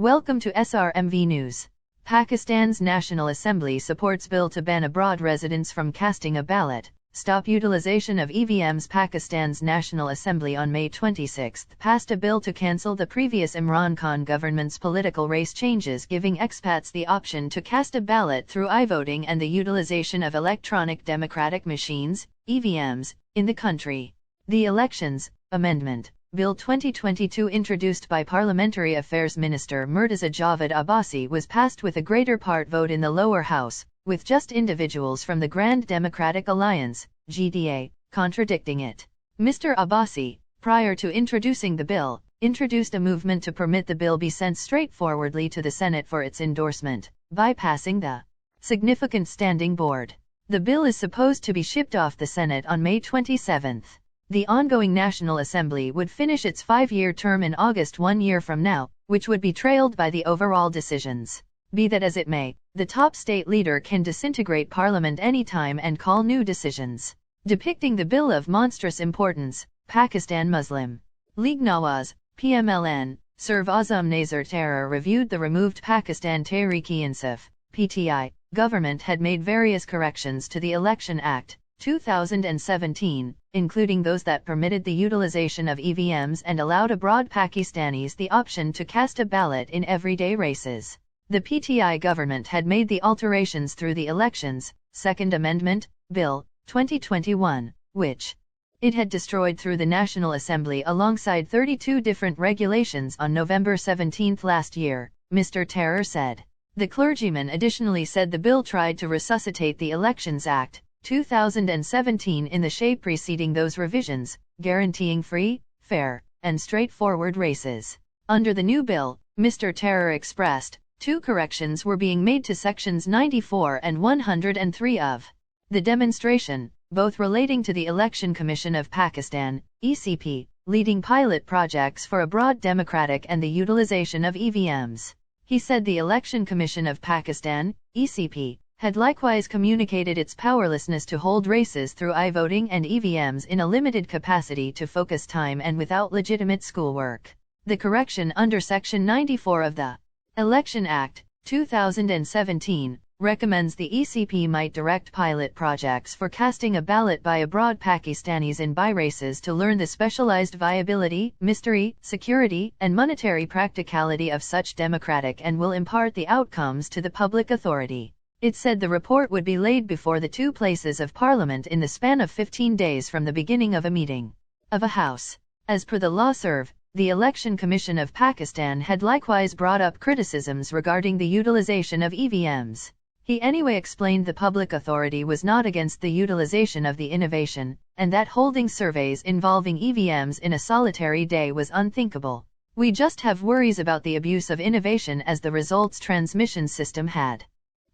Welcome to SRMV News. Pakistan's National Assembly supports bill to ban abroad residents from casting a ballot. Stop utilization of EVMs. Pakistan's National Assembly on May 26 passed a bill to cancel the previous Imran Khan government's political race changes, giving expats the option to cast a ballot through i-voting and the utilization of electronic democratic machines, EVMs, in the country. The Elections Amendment Bill 2022, introduced by Parliamentary Affairs Minister Murtaza Javed Abbasi, was passed with a greater part vote in the lower house, with just individuals from the Grand Democratic Alliance, GDA, contradicting it. Mr. Abbasi, prior to introducing the bill, introduced a movement to permit the bill be sent straightforwardly to the Senate for its endorsement, bypassing the significant standing board. The bill is supposed to be shipped off the Senate on May 27. The ongoing National Assembly would finish its 5-year term in August 1 year from now, which would be trailed by the overall decisions. Be that as it may, the top state leader can disintegrate Parliament anytime and call new decisions. Depicting the bill of monstrous importance, Pakistan Muslim League Nawaz, PMLN, Sarv-Azam Nazar Tarar reviewed the removed Pakistan Tehreek-e-Insaf, PTI, government had made various corrections to the Election Act, 2017, including those that permitted the utilization of EVMs and allowed abroad Pakistanis the option to cast a ballot in everyday races. The PTI government had made the alterations through the Elections, Second Amendment, Bill, 2021, which it had destroyed through the National Assembly alongside 32 different regulations on November 17 last year, Mr. Tarar said. The clergyman additionally said the bill tried to resuscitate the Elections Act, 2017 in the shape preceding those revisions, guaranteeing free, fair, and straightforward races. Under the new bill, Mr. Tarar expressed, 2 corrections were being made to sections 94 and 103 of the demonstration, both relating to the Election Commission of Pakistan, ECP, leading pilot projects for abroad democratic and the utilization of EVMs. He said the Election Commission of Pakistan, ECP, had likewise communicated its powerlessness to hold races through i-voting and EVMs in a limited capacity to focus time and without legitimate schoolwork. The correction under Section 94 of the Election Act, 2017, recommends the ECP might direct pilot projects for casting a ballot by abroad Pakistanis in by-races to learn the specialized viability, mystery, security, and monetary practicality of such democratic and will impart the outcomes to the public authority. It said the report would be laid before the 2 places of Parliament in the span of 15 days from the beginning of a meeting of a House. As per the law serve, the Election Commission of Pakistan had likewise brought up criticisms regarding the utilization of EVMs. He anyway explained the public authority was not against the utilization of the innovation, and that holding surveys involving EVMs in a solitary day was unthinkable. We just have worries about the abuse of innovation as the results transmission system had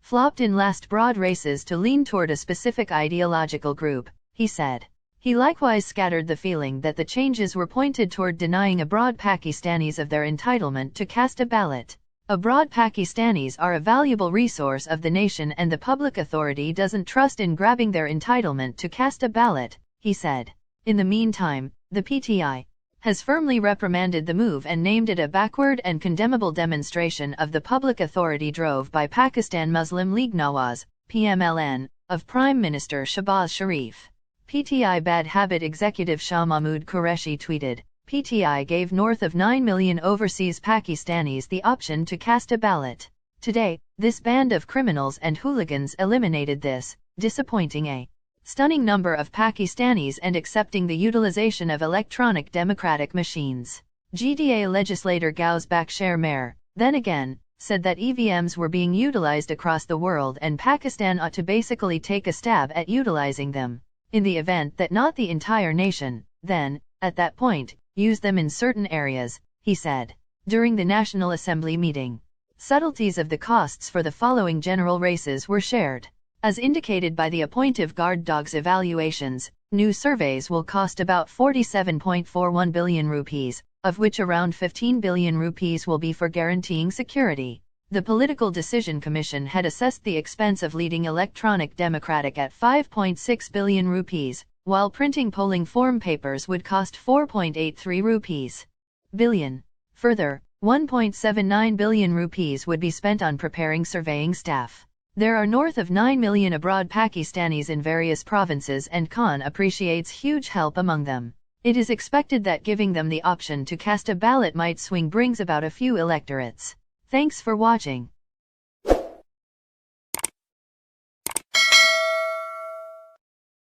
flopped in last broad races to lean toward a specific ideological group, he said. He likewise scattered the feeling that the changes were pointed toward denying abroad Pakistanis of their entitlement to cast a ballot. Abroad Pakistanis are a valuable resource of the nation and the public authority doesn't trust in grabbing their entitlement to cast a ballot, he said. In the meantime, the PTI has firmly reprimanded the move and named it a backward and condemnable demonstration of the public authority drove by Pakistan Muslim League Nawaz, PMLN, of Prime Minister Shehbaz Sharif. PTI Bad Habit Executive Shah Mahmood Qureshi tweeted, PTI gave north of 9 million overseas Pakistanis the option to cast a ballot. Today, this band of criminals and hooligans eliminated this, disappointing a stunning number of Pakistanis and accepting the utilization of electronic democratic machines. GDA legislator Ghaus Bakhsher Mehr, then again, said that EVMs were being utilized across the world and Pakistan ought to basically take a stab at utilizing them. In the event that not the entire nation, then, at that point, use them in certain areas, he said. During the National Assembly meeting, subtleties of the costs for the following general races were shared. As indicated by the appointive guard dogs evaluations, new surveys will cost about 47.41 billion rupees, of which around 15 billion rupees will be for guaranteeing security. The Political Decision Commission had assessed the expense of leading electronic democratic at 5.6 billion rupees, while printing polling form papers would cost 4.83 rupees billion. Further, 1.79 billion rupees would be spent on preparing surveying staff. There are north of 9 million abroad Pakistanis in various provinces and Khan appreciates huge help among them. It is expected that giving them the option to cast a ballot might swing brings about a few electorates. Thanks for watching.